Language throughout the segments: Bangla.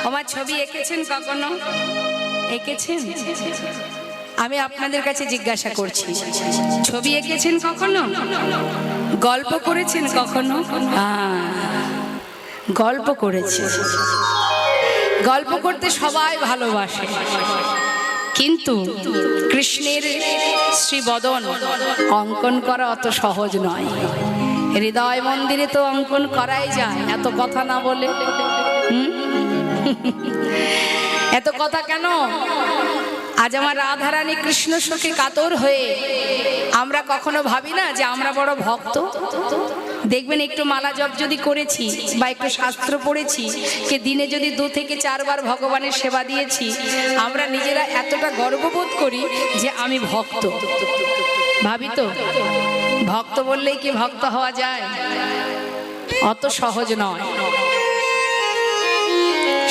আমার ছবি এঁকেছেন কখনো? এঁকেছেন? আমি আপনাদের কাছে জিজ্ঞাসা করছি, ছবি এঁকেছেন কখনো? গল্প করেছেন কখনো? গল্প করেছে। গল্প করতে সবাই ভালোবাসে, কিন্তু কৃষ্ণের শ্রীবদন অঙ্কন করা অত সহজ নয়। হৃদয় মন্দিরে তো অঙ্কন করাই যায়, এত কথা না বলে। এত কথা কেন? আজ আমার রাধারানী কৃষ্ণ শোকে কাতর হয়ে আমরা কখনো ভাবি না যে আমরা বড় ভক্ত? দেখবেন একটু মালা জপ যদি করেছি বা একটু শাস্ত্র পড়েছি, কে দিনে যদি 2 থেকে 4 বার ভগবানের সেবা দিয়েছি, আমরা নিজেরা এতটা গর্ববোধ করি যে আমি ভক্ত। ভাবি তো, ভক্ত বললেই কি ভক্ত হওয়া যায়? অত সহজ নয়।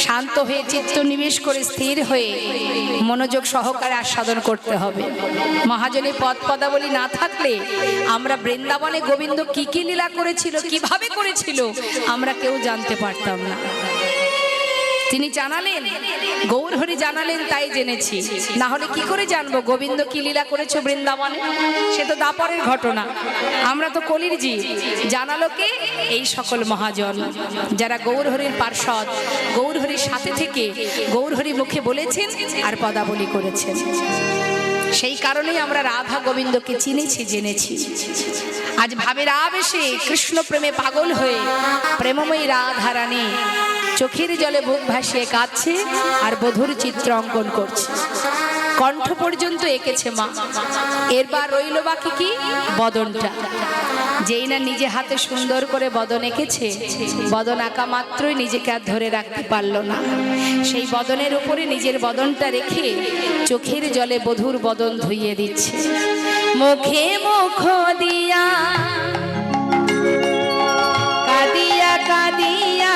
শান্ত হয়ে চিত্ত নিবেশ করে স্থির হয়ে মনোযোগ সহকারে আস্বাদন করতে হবে। মহাজনের পদ পদাবলী না থাকলে আমরা বৃন্দাবনে গোবিন্দ কি কি লীলা করেছিল, কিভাবে করেছিল, আমরা কেউ জানতে পারতাম না। তিনি জানালেন, গৌরহরি জানালেন, তাই জেনেছি। না হলে কি করে জানবো গোবিন্দ কি লীলা করেছে বৃন্দাবনে? সে তো দাপরের ঘটনা, আমরা তো কলির জীব। জানালো কে? এই সকল মহাজন যারা গৌরহরির পার্ষদ, গৌরহরির সাথে থেকে গৌরহরি মুখে বলেছেন আর পদাবলী করেছেন। সেই কারণেই আমরা রাধা গোবিন্দকে চিনেছি, জেনেছি। আজ ভাবের আবেশে কৃষ্ণ প্রেমে পাগল হয়ে প্রেমময়ী রাধারানী চোখের জলে বুক ভাসিয়ে কাঁদছে আর বধুর চিত্র অঙ্কন করছে। কণ্ঠ পর্যন্ত এঁকেছে মা। এরপর রইল বাকি কি? বদনটা। যেই না নিজে হাতে সুন্দর করে বদন এঁকেছে, বদন আঁকা মাত্রই নিজেকে আর ধরে রাখতে পারল না। সেই বদনের উপরে নিজের বদনটা রেখে চোখের জলে বধুর বদন ধুইয়ে দিচ্ছে। মুখে মুখ দিয়া কাঁদিয়া কাঁদিয়া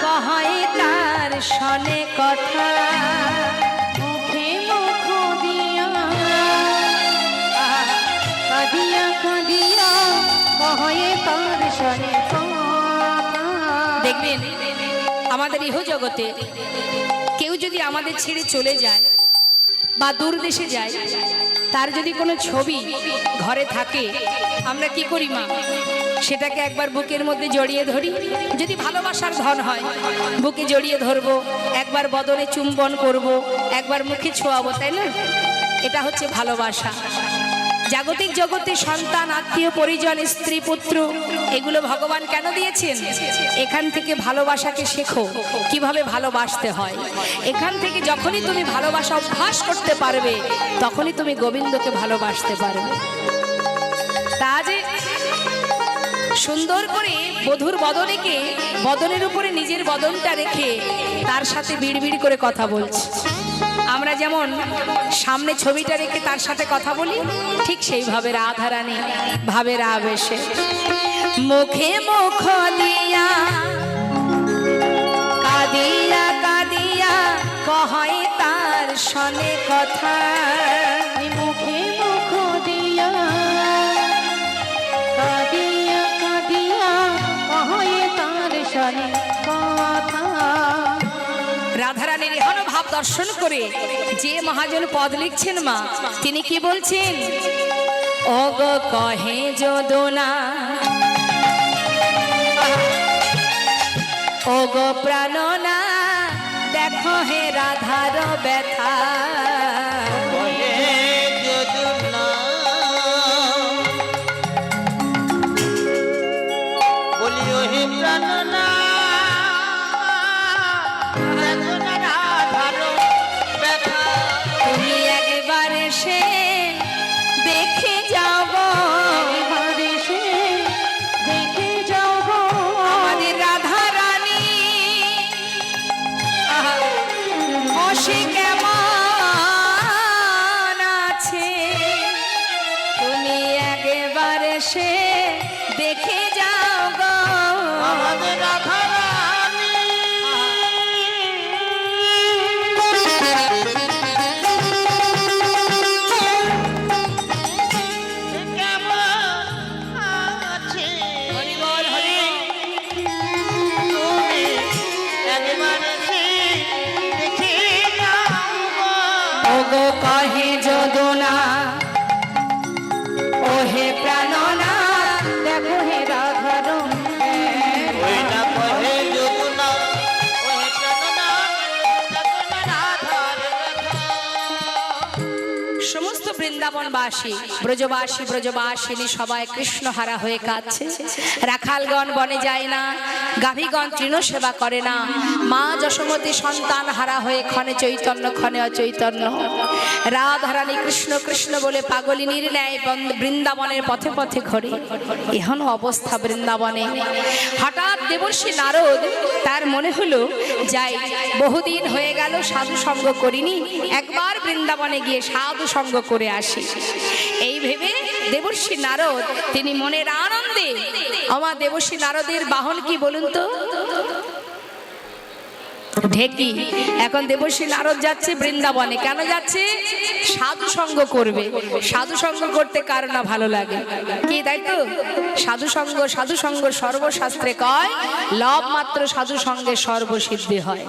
কহে তার শনে কথা। মুখে মুখ দিয়া কাঁদিয়া কাঁদিয়া কহে তার শনে কথা। দেখবেন আমাদের ইহ জগতে কেউ যদি আমাদের ছেড়ে চলে যায় বা দূর দেশে যায়, তার যদি কোনো ছবি ঘরে থাকে, আমরা কি করি মা? সেটাকে একবার বুকের মধ্যে জড়িয়ে ধরি। যদি ভালোবাসার ধন হয় বুকে জড়িয়ে ধরবো, একবার বদনে চুম্বন করব, একবার মুখে ছোঁয়াবো, তাই না? এটা হচ্ছে ভালোবাসা। জাগতিক জগতে সন্তান, আত্মীয় পরিজন, স্ত্রী পুত্র, এগুলো ভগবান কেন দিয়েছেন? এখান থেকে ভালোবাসাকে শেখো, কিভাবে ভালোবাসতে হয়। এখান থেকে যখনই তুমি ভালোবাসা অভ্যাস করতে পারবে, তখনই তুমি গোবিন্দকে ভালোবাসতে পারবে। তা যে সুন্দর করে বধুর বদনেকে বদনের উপরে নিজের বদনটা রেখে তার সাথে বিড়বিড় করে কথা বলছে। আমরা যেমন সামনে ছবিটা রেখে তার সাথে কথা বলি, ঠিক সেইভাবে রাধারানী ভাবের আবেশে মুখে মুখ দিয়া কাঁদিয়া কাঁদিয়া কহে তার শনে কথা। মুখে মুখ দিয়া কাঁদিয়া কাঁদিয়া কহে তার শনে কথা। রাধারানীর এহেন ভাব দর্শন করে যে মহাজন পদ লিখছেন মা, তিনি কি বলছেন? ও গো কহে যদুনা, ও গো প্রাণনা, দেখো হে রাধার ব্যথা। বলিও হে প্রাণনা, তুমি একবার এসে দেখে যাব, এবার এসে দেখে যাব আমাদের রাধা রানী বসে কেমন আছে। তুমি একবার এসে দেখে যাও গো আমাদের রাধা রানী। গো কহে যদুনা ওহে প্রাণনা দেখো হে রাধারণ ওই না কহে যদুনা ওহে প্রাণনা দেখো না রাধার ব্যথা। সমস্ত বৃন্দাবনবাসী ব্রজবাসী ব্রজবাসিনী সবাই কৃষ্ণহারা হয়ে কাঁদছে। রাখালগণ বনে যায় না, গাভীগণ তৃণ সেবা করে না, মা যশোমতী সন্তান হারা হয়ে ক্ষণে চৈতন্য ক্ষণে অচৈতন্য। রাধারানী কৃষ্ণ কৃষ্ণ বলে পাগলিনীর ন্যায় বৃন্দাবনের পথে পথে ঘোরে। এহন অবস্থা বৃন্দাবনে। হঠাৎ দেবর্ষি নারদ তার মনে হলো যাই, বহুদিন হয়ে গেল সাধু সঙ্গ করিনি, একবার বৃন্দাবনে গিয়ে সাধু সঙ্গ করে আসি। এই ভেবে দেবর্ষি নারদ তিনি মনের আনন্দে, আমার দেবর্ষি নারদের বাহন কি বলুন তো? ঢেকি। এখন দেবর্ষি নারদ যাচ্ছে বৃন্দাবনে। কেন যাচ্ছে? সাধু সঙ্গ করবে। সাধু সঙ্গ করতে কার না ভালো লাগে, কি তাই তো? সাধু সঙ্গ সর্বশাস্ত্রে কয়, লব মাত্র সাধু সঙ্গে সর্বসিদ্ধি হয়।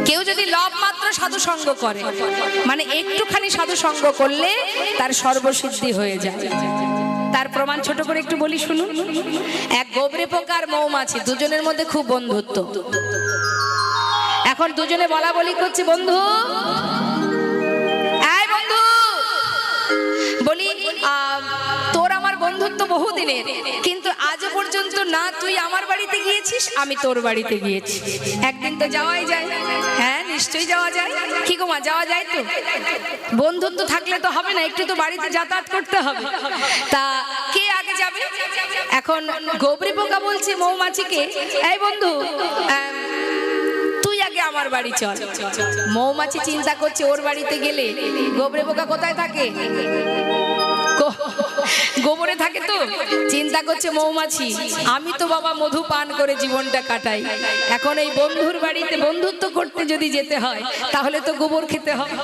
কেউ যদি লব মাত্র সাধু সঙ্গ করে, মানে একটুখানি সাধু সঙ্গ করলে তার সর্বসিদ্ধি হয়ে যায়। তার প্রমাণ ছোট করে একটু বলি শুনুন। এক গোবরে পোকা আর মৌমাছি, দুজনের মধ্যে খুব বন্ধুত্ব। এখন দুজনে বলা বলি করছে, বন্ধু এই বন্ধু, বলি তোর আমার বন্ধুত্ব বহুদিনের, কিন্তু আজ পর্যন্ত না তুই আমার বাড়িতে গিয়েছিস আমি তোর বাড়িতে গিয়েছি। একদিন তো যাওয়াই যায়। হ্যাঁ নিশ্চয়ই যাওয়া যায়। কি গো মা, যাওয়া যায় তো? বন্ধুত্ব থাকলে তো হবে না, একটু তো বাড়িতে যাতায়াত করতে হবে। তা কে আগে যাবে? এখন গোবরি পোকা বলছে মৌমাছিকে, এই বন্ধু তুই আগে আমার বাড়ি চল। মৌমাছি চিন্তা করছে ওর বাড়িতে গেলে গোবরে পোকা কোথায় থাকে? গোবরে থাকে তো। চিন্তা করছে মৌমাছি, আমি তো বাবা মধু পান করে জীবনটা কাটাই, এখন এই বন্ধুর বাড়িতে বন্ধুত্ব করতে যদি যেতে হয় তাহলে তো গোবর খেতে হবে।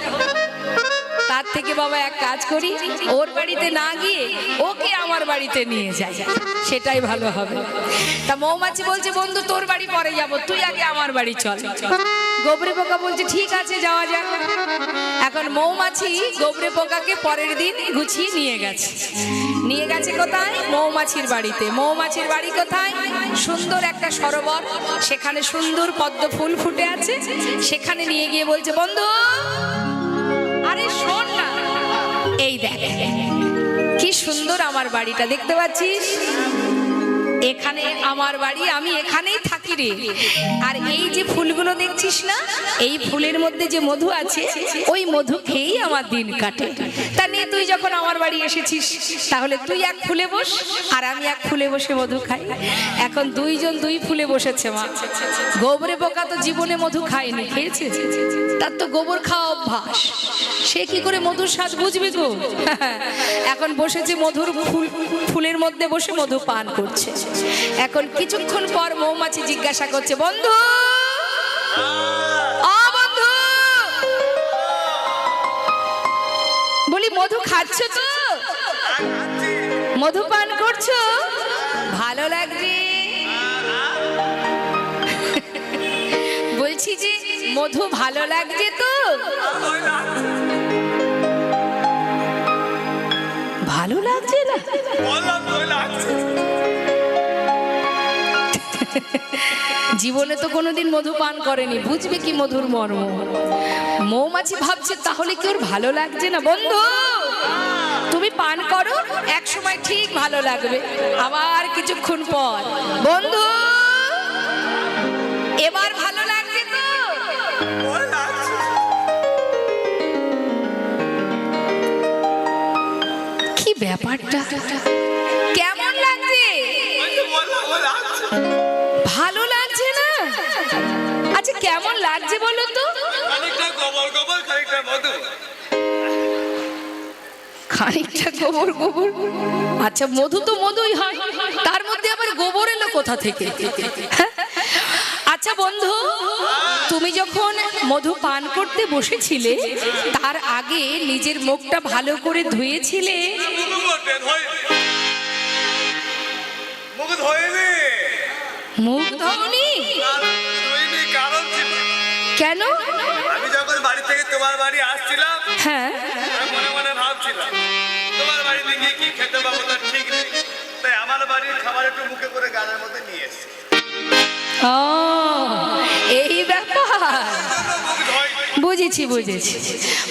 তার থেকে বাবা এক কাজ করি, ওর বাড়িতে না গিয়ে ওকে আমার বাড়িতে নিয়ে যাই, সেটাই ভালো হবে। তা মৌমাছি বলছে, বন্ধু তোর বাড়ি পরে যাব, তুই আগে আমার বাড়ি চল। গোবরে পোকা বলছে ঠিক আছে যাওয়া যাক। এখন মৌমাছি গোবরে পোকাকে পরের দিন গুছিয়ে নিয়ে গেছে। নিয়ে গেছে কোথায়? মৌমাছির বাড়িতে। মৌমাছির বাড়ি কোথায়? সুন্দর একটা সরোবর, সেখানে সুন্দর পদ্ম ফুল ফুটে আছে। সেখানে নিয়ে গিয়ে বলছে, বন্ধু আরে শোন না, এই দেখ কি সুন্দর আমার বাড়িটা, দেখতে পাচ্ছিস? এখানে আমার বাড়ি, আমি এখানেই থাকি রে। আর এই যে ফুলগুলো দেখছিস না, এই ফুলের মধ্যে যে মধু আছে, ওই মধু খেয়েই আমার দিন কাটে। তা নিয়ে তুই যখন আমার বাড়ি এসেছিস, তাহলে তুই এক ফুলে বস আর আমি এক ফুলে বসে মধু খাই। এখন দুইজন দুই ফুলে বসেছে মা। গোবরে পোকা তো জীবনে মধু খায়নি, খেয়েছে? তার তো গোবর খাওয়া অভ্যাস, সে কি করে মধুর স্বাদ বুঝবে গো? এখন বসেছে মধুর ফুলের মধ্যে বসে মধু পান করছে। এখন কিছুক্ষণ পর মৌমাছি জিজ্ঞাসা করছে, বন্ধু ও বন্ধু, বলি মধু খাচ্ছ তো? মধু পান করছো? ভালো লাগছে? বলছি যে মধু ভালো লাগছে তো? ভালো লাগছে না? জীবনে তো কোনোদিন মধু পান করেনি, বুঝবে কি মধুর মর্ম। মৌমাছি ভাবছে তাহলে কি ওর ভালো লাগছে না? বন্ধু তুমি পান করো, এক সময় ঠিক ভালো লাগবে। আবার কিছুক্ষণ পর, বন্ধু এবার ভালো লাগছে তো? কি ব্যাপারটা, কেমন লাগছে? ভালো লাগছে না? আচ্ছা কেমন লাগছে বলো তো? খানিকটা গোবর গোবর। আচ্ছা মধু তো মধুই হয়, তার মধ্যে আবার গোবর এলো কোথা থেকে? আচ্ছা বন্ধু, তুমি যখন মধু পান করতে বসেছিলে তার আগে নিজের মুখটা ভালো করে ধুয়েছিলে? মুখ ধোনি? কেন? আমি যখন বাড়ি থেকে তোমার বাড়ি আসছিলাম, হ্যাঁ আর মনে মনে ভাবছিলাম তোমার বাড়িতে গিয়ে কি খেতে পাবো তার ঠিক নেই, তাই আমার বাড়ির খাবার একটু মুখে করে গানের মধ্যে নিয়ে এসেছি। ও এই ব্যাপার, মুখ ধোয়। বুঝেছি বুঝেছি।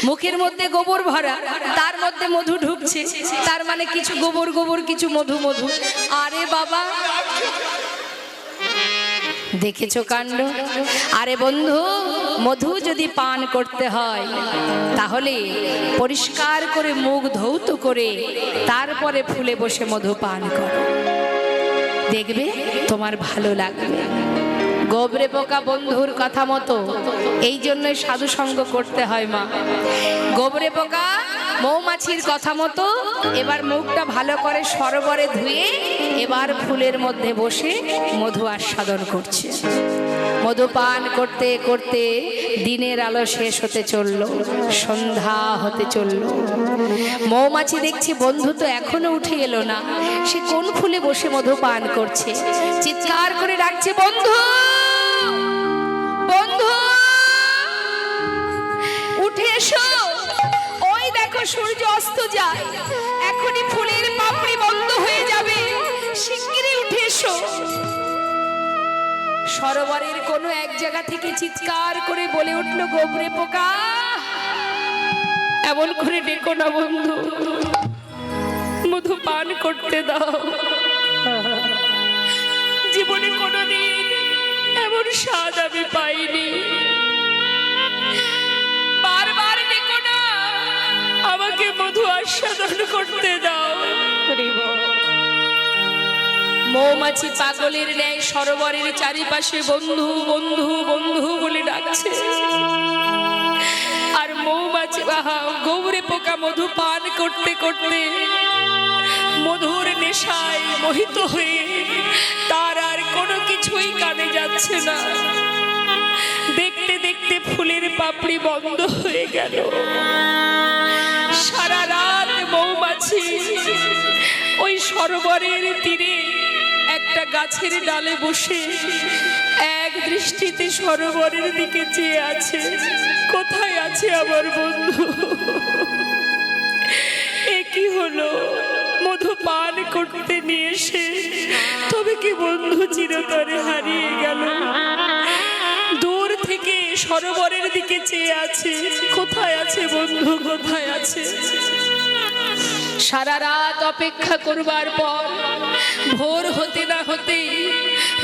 মুখের মধ্যে গোবর ভরা, তার মধ্যে মধু ঢুকছে, তার মানে কিছু গোবর গোবর কিছু মধু মধু। আরে বাবা, দেখেছো কাণ্ড। আরে বন্ধু, মধু যদি পান করতে হয় তাহলে পরিষ্কার করে মুখ ধৌত করে তারপরে ফুলে বসে মধু পান করো, দেখবে তোমার ভালো লাগবে। গোবরে পোকা বন্ধুর কথা মতো এই জন্যই সাধু সঙ্গ করতে হয় মা। গোবরে পোকা মৌমাছির কথা মতো এবার মুখটা ভালো করে সরোবরে ধুয়ে এবার ফুলের মধ্যে বসে মধু আস্বাদন করছে। মধু পান করতে করতে দিনের আলো শেষ হতে চলল, সন্ধ্যা হতে চলল। মৌমাছি দেখছি বন্ধু তো এখনো উঠে এলো না, সে কোন ফুলে বসে মধু পান করছে। চিৎকার করে ডাকছে, বন্ধু বন্ধু উঠে এসো, ওই দেখো সূর্য অস্ত যায়, এখনই ফুলের পাপড়ি বন্ধ হয়ে যাবে, শিগগিরই উঠে এসো। সরোবরের কোনো এক জায়গা থেকে চিৎকার করে বলে উঠল গোবরে পোকা, এমন করে ডেকো না বন্ধু, মধু পান করতে দাও। জীবনে কোনোদিন এমন স্বাদ আমি পাইনি, বারবার ডেকো না, আমাকে মধু আস্বাদন করতে দাও। মৌমাছি পাগলের ন্যায় সরোবরের চারিপাশে বন্ধু বন্ধু বন্ধু বলে ডাকছে, আর মৌমাছি গোবরে পোকা মধু পান করতে করতে মধুর নেশায় মোহিত হয়ে তার আর কোনো কিছুই কানে যাচ্ছে না। দেখতে দেখতে ফুলের পাপড়ি বন্ধ হয়ে গেল। সারা রাত মৌমাছি ওই সরোবরের তীরে একটা গাছের ডালে বসে এক দৃষ্টিতে সরোবরের দিকে চেয়ে আছে, কোথায় আছে আমার বন্ধু। এ কি হলো, মধু পান করতে নিয়ে এসে তবে কি বন্ধু চিরতরে হারিয়ে গেল। দূর থেকে সরোবরের দিকে চেয়ে আছে, কোথায় আছে বন্ধু, কোথায় আছে। সারা রাত অপেক্ষা করবার পর ভোর হতে না হতে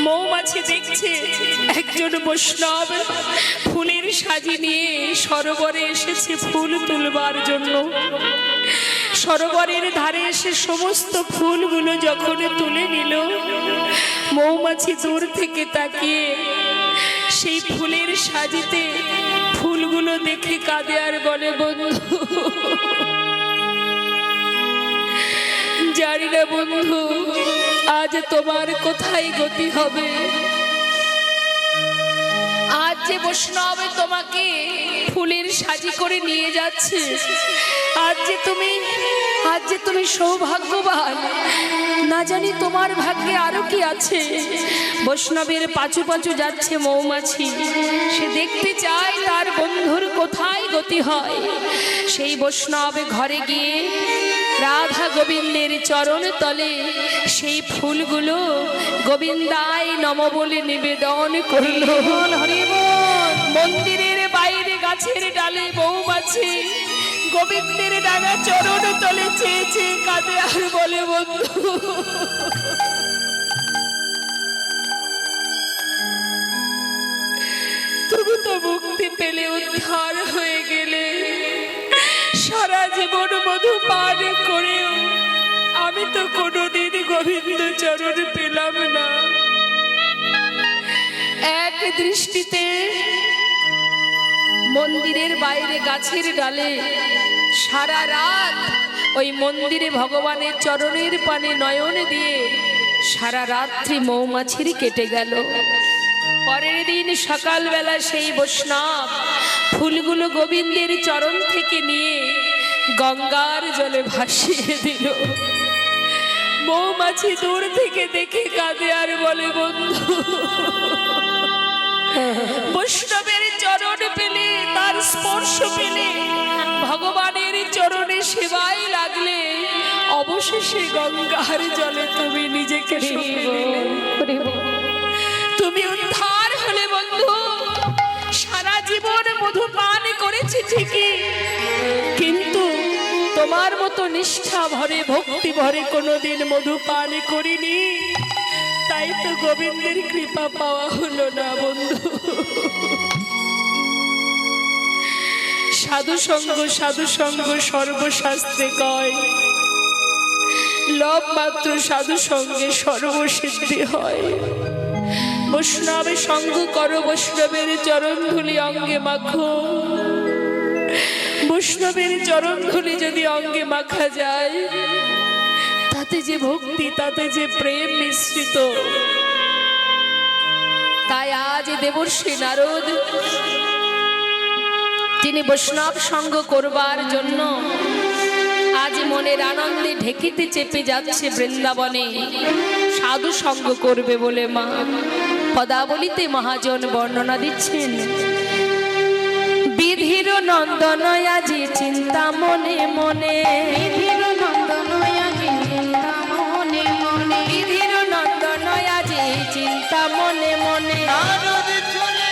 মৌমাছি দেখছে একজন বৈষ্ণব ফুলের সাজি নিয়ে সরোবরে এসেছে ফুল তুলবার জন্য। সরোবরের ধারে এসে সমস্ত ফুলগুলো যখন তুলে নিল, মৌমাছি দূর থেকে তাকিয়ে সেই ফুলের সাজিতে ফুলগুলো দেখে কাঁদে আর বলে, বন্ধু জানি না বন্ধু আজ তোমার কোথায় গতি হবে। আজ যে বৈষ্ণব তোমাকে ফুলের সাজি করে নিয়ে যাচ্ছে, আজ যে তুমি সৌভাগ্যবান, না জানি তোমার ভাগ্যে আরো কি আছে। বৈষ্ণবের পাঁচু পাঁচু যাচ্ছে মৌমাছি, সে দেখতে চায় তার বন্ধুর কোথায় গতি হয়। সেই বৈষ্ণব ঘরে গিয়ে রাধা গোবিন্দের চরণ তলে সেই ফুলগুলো গোবিন্দায় নম বলে নিবেদন করল। মন্দিরের বাইরে গাছের ডালে মৌমাছি গোবিন্দের ডানা চরণ তলে চেয়ে চেয়ে কাঁদে আর বলে, বন্ধু তুমি তো মুক্তি পেলে, উদ্ধার হয়ে গেলে, সারা জীবন মধু পান করেও আমি তো কোনোদিন গোবিন্দ চরণ পেলাম না। এক দৃষ্টিতে মন্দিরের বাইরে গাছের ডালে সারা রাত ওই মন্দিরে ভগবানের চরণের পানে নয়ন দিয়ে সারা রাত্রি মৌমাছির কেটে গেল। পরের দিন সকালবেলা সেই বৈষ্ণব ফুলগুলো গোবিন্দের চরণ থেকে নিয়ে গঙ্গার জলে ভাসিয়ে দিল। মৌমাছি দূর থেকে দেখে কাঁদে আর বলে, বন্ধু বৈষ্ণবের চরণ পেলে, তার স্পর্শ পেলে ভগবানের চরণে সেবায় লাগলে অবশেষে গঙ্গার জলে তুমি নিজেকে সঁপে দিলে। তুমি উদ্ধার হলে বন্ধু। সারা জীবন মধু পান করেছি ঠিকই, কিন্তু তোমার মতো নিষ্ঠা ভরে ভক্তি ভরে কোনোদিন মধু পান করিনি। তাই তো গোবিন্দের কৃপা পাওয়া হলো না বন্ধু। সাধু সঙ্গ সর্বশাস্ত্রে কয়, লব মাত্র সাধু সঙ্গে সর্বসিদ্ধি হয়। বৈষ্ণবের সঙ্গ করো, বৈষ্ণবের চরণ ধুলি অঙ্গে মাখো। বৈষ্ণবের চরণ ধুলি যদি অঙ্গে মাখা যায়, তাতে যে ভক্তি, তাতে যে প্রেম মিশ্রিত। তাই আজ দেবর্ষি নারদ তিনি বৈষ্ণব সঙ্গ করবার জন্য আজ মনের আনন্দে ঢেকিতে চেপে যাচ্ছে বৃন্দাবনে সাধু সঙ্গ করবে বলে। মা পদাবলিতে মহাজন বর্ণনা দিচ্ছেন, বিধির নন্দন আজি চিন্তা মনে মনে, বিধির নন্দন আজি চিন্তা মনে মনে, বিধির নন্দন আজি চিন্তা মনে মনে। নারদ চলে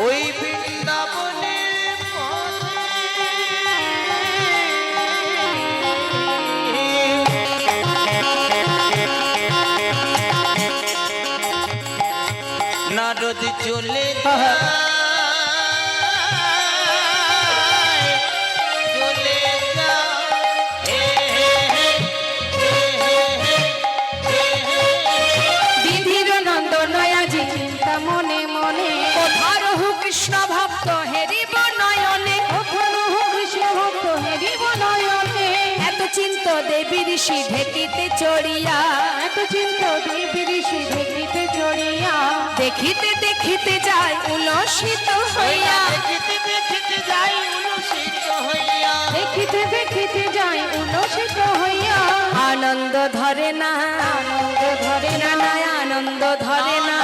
ওই বৃন্দাবনের নারদ চলে চলে যা বিধির নন্দন আজি চিন্তা মনে মনে, কোথার হু কৃষ্ণ ভক্ত হেরিব নয়নে, কখনো কৃষ্ণ ভক্ত হেরিব নয়নে। এত চিন্ত দেবী ঋষি ঢেকিতে চড়িয়া, এত চিন্তা দেবী ঋষি দেখিতে চড়িয়া, দেখিতে দেখিতে যায় উলসিত হইয়া। দেখিতে দেখিতে যাই উলসিত হইয়া, দেখিতে দেখিতে যাই উল্লসিত হইয়া। আনন্দ ধরে না, আনন্দ ধরে না না আনন্দ ধরে না।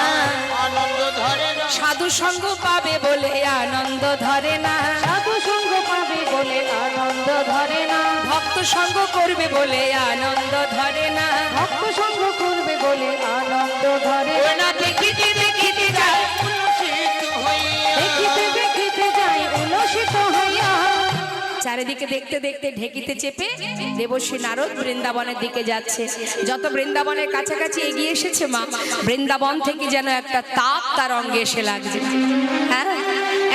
আনন্দ ধরে না। সাধু সঙ্গ পাবে বলে আনন্দ ধরে না, সাধু সঙ্গ পাবে বলে আনন্দ ধরে না, ভক্ত সঙ্গ করবে বলে আনন্দ ধরে না। ভক্ত সঙ্গ করবে বলে আনন্দ ধরে ওই না দেখিতে দেখিতে যায়, উলসিত হইয়া, দেখিতে দেখিতে যাই উল্লসিত হইয়া। চারিদিকে দেখতে দেখতে ঢেকিতে চেপে দেবশ্রী নারদ বৃন্দাবনের দিকে যাচ্ছে। যত বৃন্দাবনের কাছাকাছি এগিয়ে এসেছে মা, বৃন্দাবন থেকে যেন একটা তাপ তার অঙ্গে এসে লাগছে। হ্যাঁ,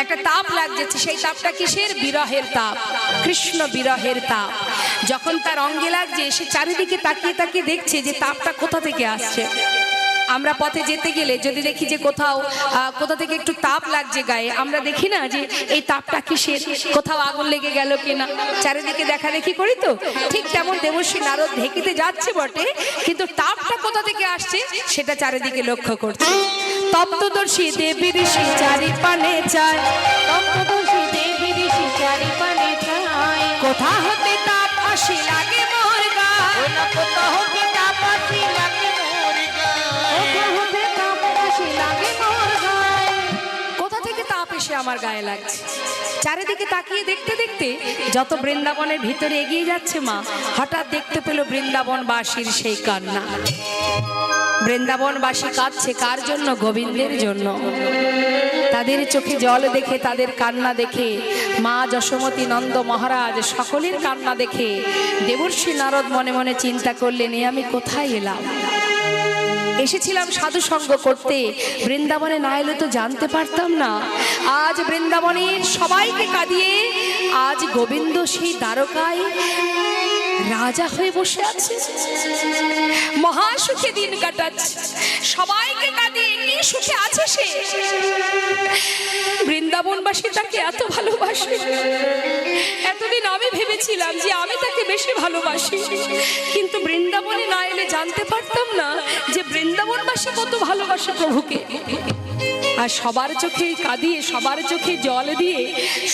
একটা তাপ লাগছে। সেই তাপটা কিসের? বিরহের তাপ, কৃষ্ণ বিরহের তাপ। যখন তার অঙ্গে লাগছে, সে চারিদিকে তাকিয়ে তাকিয়ে দেখছে যে তাপটা কোথা থেকে আসছে। আমরা পথে যেতে গেলে যদি দেখি যে কোথাও কোথা থেকে একটু তাপ লাগছে গায়ে, আমরা দেখি না যে এই তাপটা কিসের, কোথাও আগুন লেগে গেল কিনা, চারিদিকে দেখা দেখি করি তো। ঠিক তেমন দেবশ্রী নারদ ঢেকিতে যাচ্ছে বটে, কিন্তু তাপটা কোথা থেকে আসছে সেটা চারিদিকে লক্ষ্য করছে। তপ্তদর্শী দেবী ঋষি চারি পানে চায়, তপ্তদর্শী দেবী ঋষি চারি পানে চায়, কোথা হতে তাপ আসি লাগে মোর গায়। ওই না কোথা হতে তাপাসি লাগে মোর গায়ে, কোথা হতে তাপ আসি লাগে মোর গায়ে। কোথা থেকে তাপ এসে আমার গায়ে লাগছে। চারিদিকে তাকিয়ে দেখতে দেখতে যত বৃন্দাবনের ভিতরে এগিয়ে যাচ্ছে মা, হঠাৎ দেখতে পেল বৃন্দাবনবাসীর সেই কান্না। বৃন্দাবনবাসী কাঁদছে কার জন্য? গোবিন্দের জন্য। তাদের চোখে জল দেখে, তাদের কান্না দেখে, মা যশোমতী, নন্দ মহারাজ সকলের কান্না দেখে দেবর্ষি নারদ মনে মনে চিন্তা করলেন, এ আমি কোথায় এলাম? এসেছিলাম সাধু সঙ্গ করতে, বৃন্দাবনে না এলে তো জানতে পারতাম না। আজ বৃন্দাবনের সবাইকে কাঁদিয়ে আজ গোবিন্দ সেই দ্বারকায় রাজা হয়ে বসে আছে, মহাসুখে দিন কাটাচ্ছে, সবাইকে কাঁদিয়ে কি সুখে আছে সে। বৃন্দাবনবাসী তাকে এত ভালোবাসে। এতদিন আমি ভেবেছিলাম যে আমি তাকে বেশি ভালোবাসি, কিন্তু বৃন্দাবনে না এলে জানতে পারতাম না যে বৃন্দাবনবাসী কত ভালোবাসে প্রভুকে। আর সবার চোখে কাঁদিয়ে, সবার চোখে জল দিয়ে,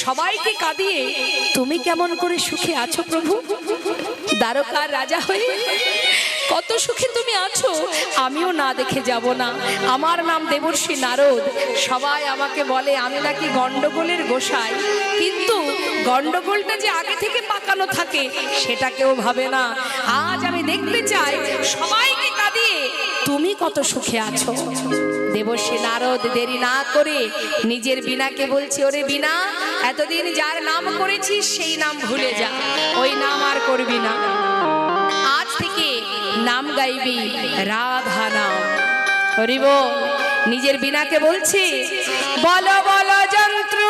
সবাইকে কাঁদিয়ে তুমি কেমন করে সুখে আছো প্রভু? দ্বারকার রাজা হয়ে কত সুখে তুমি আছো, আমিও না দেখে যাব না। আমার নাম দেবর্ষী নারদ। সবাই আমাকে বলে আমি নাকি গন্ডগোলের গোসাই, কিন্তু গন্ডগোলটা যে আগে থেকে পাকানো থাকে সেটা কেউ ভাবে না। আজ আমি দেখতে চাই সবাইকে কাঁদিয়ে তুমি কত সুখে আছো। দেবর্ষী নারদ দেরি না করে নিজের বীণাকে বলছে, ওরে বীণা, এতদিন যার নাম করেছিস সেই নাম ভুলে যা, ওই নাম আর করবি না। আজ থেকে নাম গাইবি রাধা নাম। হরি বল। নিজের বীণাকে বলছে, বলো বলো যন্ত্র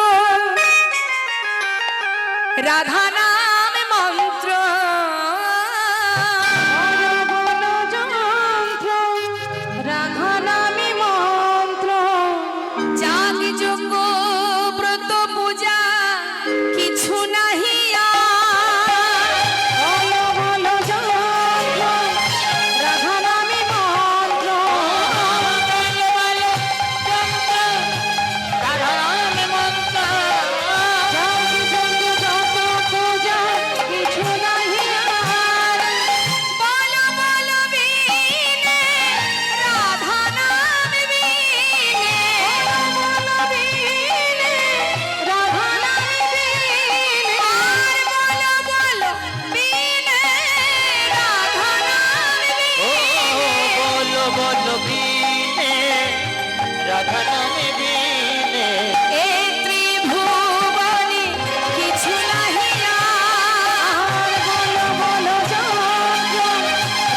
রাধা নাম মন্ত্র, রাধা নামে মন্ত্র, যাগ যজ্ঞ ব্রত পূজা কিছু নাহি বলো বলো যন্ত্র, রাধা নামে মন্ত্র, যাগ যজ্ঞ যত পূজা কিছু নাহি আর। বলো বলো বীণে রাধা নাম বীণে, বলো বীণে, রাধা নামে বীণে, আর বলো বলো বীণে রাধা নাম ও বীণে। বলো বলো বীণে রাধা নামে বীণে এ ত্রিভুবনে কিছু নাহি আর। বলো বলো যন্ত্র,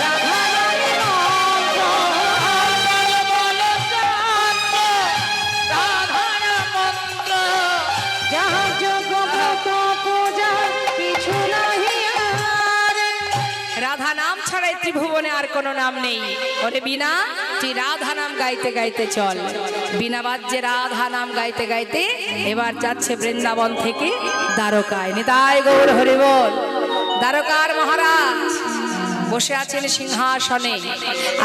রাধা নামে মন্ত্র, বলো রাধার মন্ত্র যাহা যোগ ব্রত পূজা কিছু নাহি আর। রাধা নাম ছাড়া এই ত্রিভুবনে আর কোনো নাম নেই। ওরে বীণা, তুই রাধা নাম গাইতে গাইতে চল। বীণা বাজ্যে রাধা নাম গাইতে গাইতে এবার যাচ্ছে বৃন্দাবন থেকে দ্বারকায়। নিতাই গৌর হরি বল। দ্বারকার মহারাজ বসে আছেন সিংহাসনে,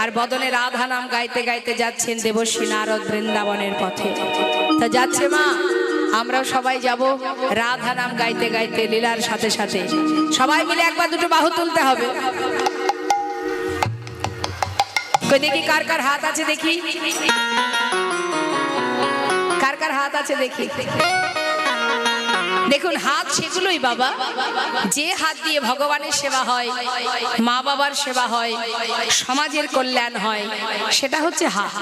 আর বদনে রাধা নাম গাইতে গাইতে যাচ্ছেন দেবর্ষী নারদ বৃন্দাবনের পথে। তা যাচ্ছে মা, আমরাও সবাই যাব রাধা নাম গাইতে গাইতে লীলার সাথে সাথে। সবাই মিলে একবার দুটো বাহু তুলতে হবে। কই দেখি কার কার হাত আছে দেখি, কার কার হাত আছে দেখি। দেখুন হাত সেগুলোই বাবা, যে হাত দিয়ে ভগবানের সেবা হয়, মা বাবার সেবা হয়, সমাজের কল্যাণ হয়, সেটা হচ্ছে হাত।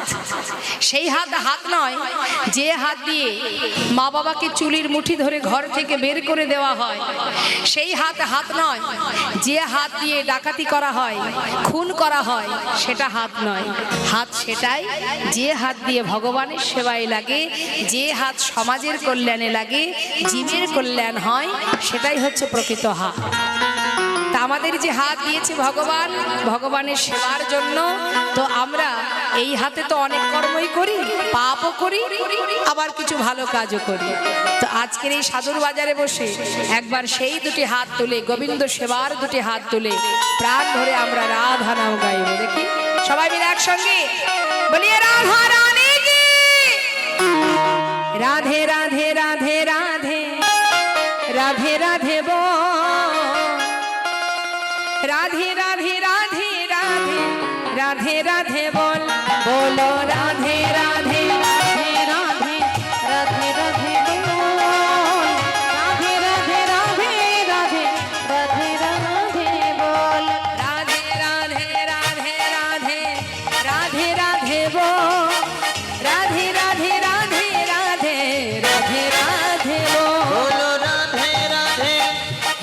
সেই হাত হাত নয় যে হাত দিয়ে মা বাবাকে চুলির মুঠি ধরে ঘর থেকে বের করে দেওয়া হয়। সেই হাত হাত নয় যে হাত দিয়ে ডাকাতি করা হয়, খুন করা হয়, সেটা হাত নয়। হাত সেটাই যে হাত দিয়ে ভগবানের সেবায় লাগে, যে হাত সমাজের কল্যাণে লাগে, জীবের কল্যাণ হয়, সেটাই হচ্ছে প্রকৃত হাত। তা আমাদের যে হাত দিয়েছে ভগবান, ভগবানের সেবার জন্য, তো আমরা এই হাতে তো অনেক কর্মই করি, পাপও করি, আবার কিছু ভালো কাজও করি। তো আজকের এই সাধুর বাজারে বসে একবার সেই দুটি হাত তুলে, গোবিন্দ সেবার দুটি হাত তুলে প্রাণ ধরে আমরা রাধা নাম গাইব। দেখি সবাই মিলে একসঙ্গে বলিয়ে রাধা রানী কি, রাধে রাধে রাধে রাধে রাধে রাধে বল, রাধে রাধে রাধে রাধে রাধে রাধে বল, বলো রাধে রাধে রাধে রাধে রাধে রাধে বল, রাধে রাধে রাধে রাধে রাধে রাধে বল, রাধে রাধে রাধে রাধে রাধে রাধে বল, রাধে রাধে রাধে রাধে রাধে রাধে বল। বলো রাধে রাধে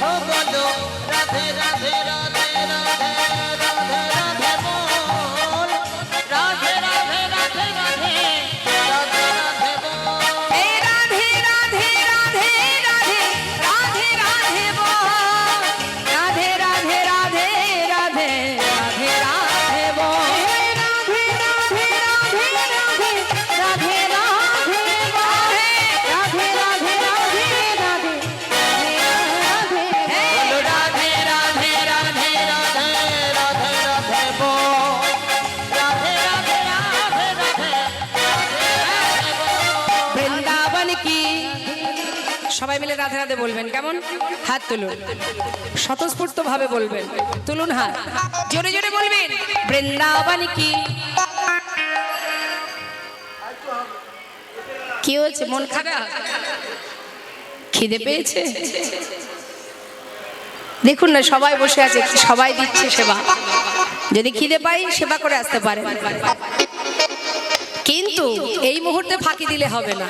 ও বলো রাধে রাধে রাধে রাধে রাধে রাধে বল রাধে রাধে রাধে রাধে রাধে রাধে বলবেন, কেমন? হাত তুলুন, স্বতঃস্ফূর্ত ভাবে বলবেন, তুলুন হাত, জোরে জোরে বলবেন বৃন্দাবন কি। কি হয়েছে, মন খারাপ? খিদে পেয়েছে? দেখুন না, সবাই বসে আছে, সবাই দিচ্ছে সেবা। যদি খিদে পাই সেবা করে আসতে পারেন, কিন্তু এই মুহূর্তে ফাঁকি দিলে হবে না।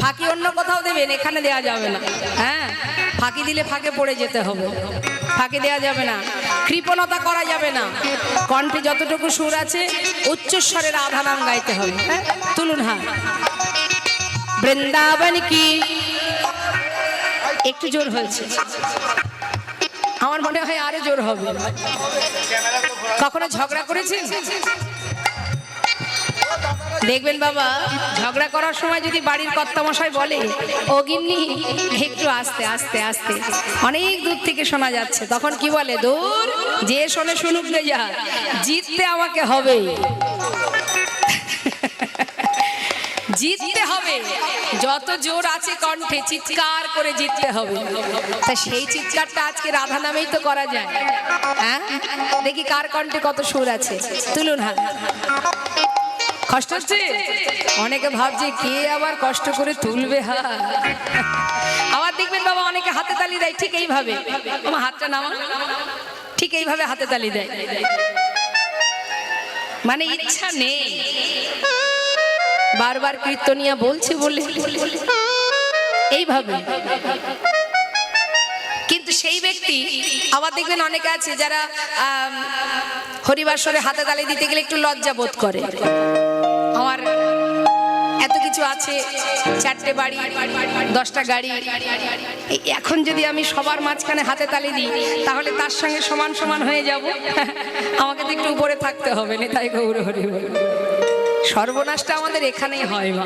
ফাঁকি অন্য কোথাও দেবেন, এখানে দেওয়া যাবে না। হ্যাঁ, ফাঁকি দিলে ফাঁকে পড়ে যেতে হবে, ফাঁকি দেওয়া যাবে না, কৃপণতা করা যাবে না। কণ্ঠে যতটুকু সুর আছে উচ্চস্বরে রাধা নাম গাইতে হবে। হ্যাঁ, তুলুন হাত, বৃন্দাবন কি। একটু জোর হয়েছে, আমার মনে হয় আরো জোর হবে। কখনো ঝগড়া করেছেন? দেখবেন বাবা, ঝগড়া করার সময় যদি বাড়ির কর্তামশাই বলে ও গিন্নি একটু আস্তে আস্তে আস্তে, অনেক দূর থেকে শোনা যাচ্ছে, তখন কি বলে, দূর, যে শোনে শুনুক রে যা, জিততে আমাকে হবে, জিততে হবে। যত জোর আছে কণ্ঠে চিৎকার করে জিততে হবে। তা সেই চিৎকারটা আজকে রাধা নামেই তো করা যায়। হ্যাঁ, দেখি কার কণ্ঠে কত সুর আছে, তুলুন হাত। কষ্ট হচ্ছে? অনেকে ভাবছে কে আবার কষ্ট করে তুলবে হাত। আবার দেখবেন বাবা, অনেকে হাতে তালি দেয় ঠিক এইভাবে, আমার হাতটা নামা, ঠিক এইভাবে হাতে তালি দেয়, মানে ইচ্ছা নেই, বারবার কীর্তনিয়া বলছে বলে এইভাবে। কিন্তু সেই ব্যক্তি আবার দেখবেন অনেকে আছে যারা হরিবাসরে হাতে তালি দিতে গেলে একটু লজ্জা বোধ করে। আমার এত কিছু আছে, 4টে বাড়ি, 10টা গাড়ি, এখন যদি আমি সবার মাঝখানে হাতে তালি দিই তাহলে তার সঙ্গে সমান সমান হয়ে যাব, আমাকে তো একটু উপরে থাকতে হবে। তাই গৌর হরি বল। সর্বনাশটা আমাদের এখানেই হয় মা।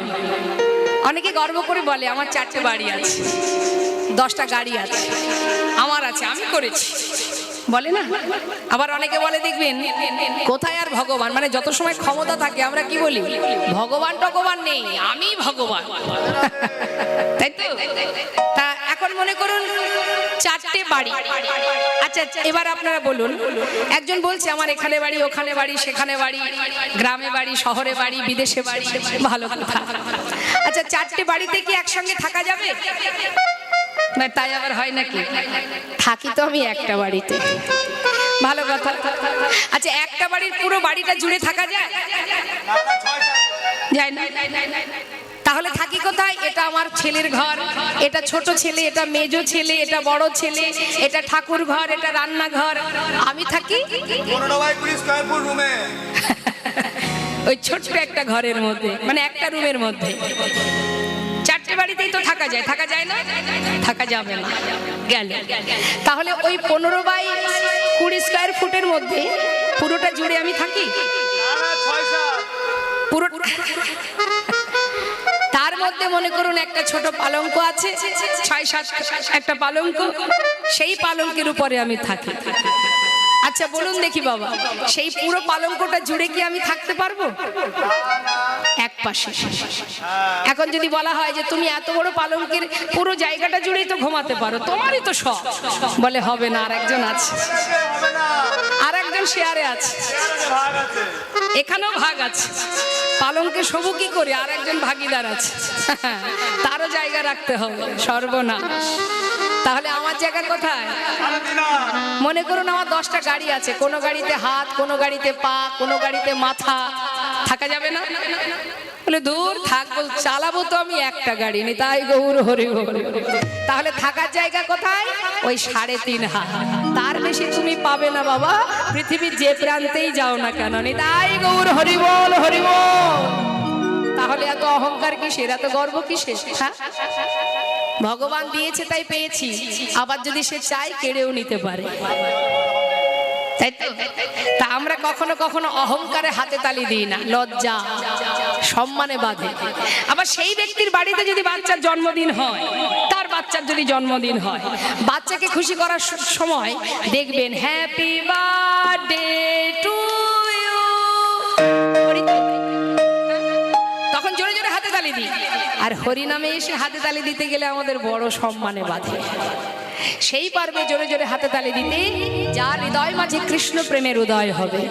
অনেকে গর্ব করে বলে আমার 4টে বাড়ি আছে, 10টা গাড়ি আছে, আমার আছে, আমি করেছি, বলে না। আবার অনেকে বলে দেখবেন কোথায় আর ভগবান, মানে যত সময় ক্ষমতা থাকে আমরা কি বলি, ভগবান টগবান নেই, আমি ভগবান, তাই তো। তা এখন মনে করুন 4টে বাড়ি। আচ্ছা, এবার আপনারা বলুন, একজন বলছে আমার এখানে বাড়ি, ওখানে বাড়ি, সেখানে বাড়ি, গ্রামে বাড়ি, শহরে বাড়ি, বিদেশে বাড়ি, ভালো কথা। আচ্ছা, 4টে বাড়িতে কি একসঙ্গে থাকা যাবে? না, তাই আবার হয় নাকি? থাকি তো আমি একটা বাড়িতে, ভালো কথা। আচ্ছা, একটা বাড়ির পুরো বাড়িটা জুড়ে থাকা যায়? যায় না। তাহলে থাকি কোথায়? এটা আমার ছেলের ঘর, এটা ছোট ছেলে, এটা মেজো ছেলে, এটা বড় ছেলে, এটা ঠাকুর ঘর, এটা রান্নাঘর, আমি থাকি 15 স্কয়ার ফুট রুমে, ওই ছোট্ট একটা ঘরের মধ্যে, মানে একটা রুমের মধ্যে। 4টে বাড়িতেই তো থাকা যায়, থাকা যায় না? থাকা যাবে না, গেল। তাহলে ওই 15/20 স্কয়ার ফুটের মধ্যে পুরোটা জুড়ে আমি থাকি, পুরো। তার মধ্যে মনে করুন একটা ছোট পালঙ্ক আছে, 6-7 একটা পালঙ্ক, সেই পালঙ্কের উপরে আমি থাকি। আচ্ছা বলুন দেখি বাবা, সেই পুরো পালঙ্কটা জুড়ে কি আমি থাকতে পারবো? এক পাশে। এখন যদি বলা হয় যে তুমি এত বড় পালঙ্কের পুরো জায়গাটা জুড়েই তো ঘুমাতে পারো, তোমারই তো সব, বলে হবে না, আরেকজন আছে, আরেকজন শেয়ারে আছে, এখানেও ভাগ আছে, পালঙ্কে শোবো কি করে, আরেকজন ভাগিদার আছে, তারও জায়গা রাখতে হবে, সর্বনাশ। তাহলে আমার জায়গা কোথায়? মনে করুন আমার 10টা গাড়ি আছে, কোনো গাড়িতে হাত, কোনো গাড়িতে পা, কোনো গাড়িতে মাথা, থাকা যাবে না? বলে দূর থাকবো, চালাবো তো আমি একটা গাড়ি নি, তাই গৌর হরি বল। তাহলে থাকার জায়গা কোথায়? ওই 3.5 হাত, তার বেশি তুমি পাবে না বাবা, পৃথিবীর যে প্রান্তেই যাও না কেন, নি তাই গৌর হরি বল, হরি বল। তাহলে এত অহংকার কিসের, এত গর্ব কিসের? হ্যাঁ, ভগবান দিয়েছে তাই পেয়েছি, আবার যদি সে চায় কেড়েও নিতে পারে, তাই তো। তা আমরা কখনো কখনো অহংকারে হাতে তালি দিই না, লজ্জা সম্মানে বাঁধে। আবার সেই ব্যক্তির বাড়িতে যদি বাচ্চার জন্মদিন হয়, তার বাচ্চার যদি জন্মদিন হয়, বাচ্চাকে খুশি করার সময় দেখবেন হ্যাপি বার্থডে টু ইউ, তখন জোরে জোরে হাতে তালি তালি দিই, আর হরিনামে এসে হাতে তালি দিতে গেলে আমাদের বড় সম্মানে বাধে। সেই পারবে জোরে জোরে হাতে তালি দিতে যার হৃদয় মাঝে কৃষ্ণ প্রেমের উদয় হবে,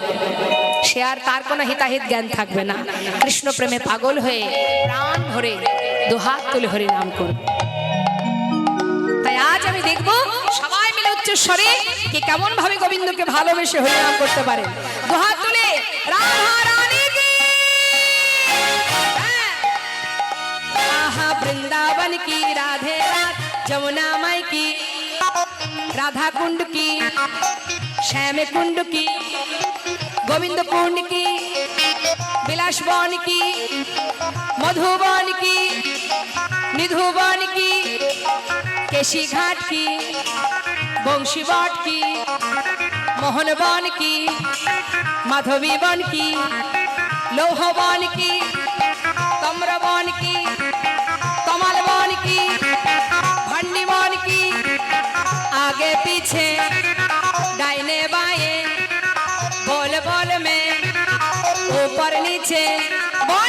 সে আর তার কোনো হিতাহিত জ্ঞান থাকবে না, কৃষ্ণ প্রেমে পাগল হয়ে প্রাণ ভরে দুহাত তুলে হরিনাম করবে। তাই আজ আমি দেখব সবাই মিলে উচ্চস্বরে কে কেমন ভাবে গোবিন্দকে ভালোবেসে হরিনাম করতে পারে। দুহাত তুলে রাধা রানী কি, आहा वृंदावन की राधे रात जमुना माई की, राधा कुंड की, श्याम कुंड की, गोविंद कुंड की, विलास वन की, मधुबन की, निधुबन की, केशी घाट की, बंशी बट की, मोहन वन की, माधवी वन की, लौह वन की, तम्रवन की, कमल वन की, भंडी वन की, आगे पीछे दाहिने बाएं बोल बोल में ऊपर नीचे बोल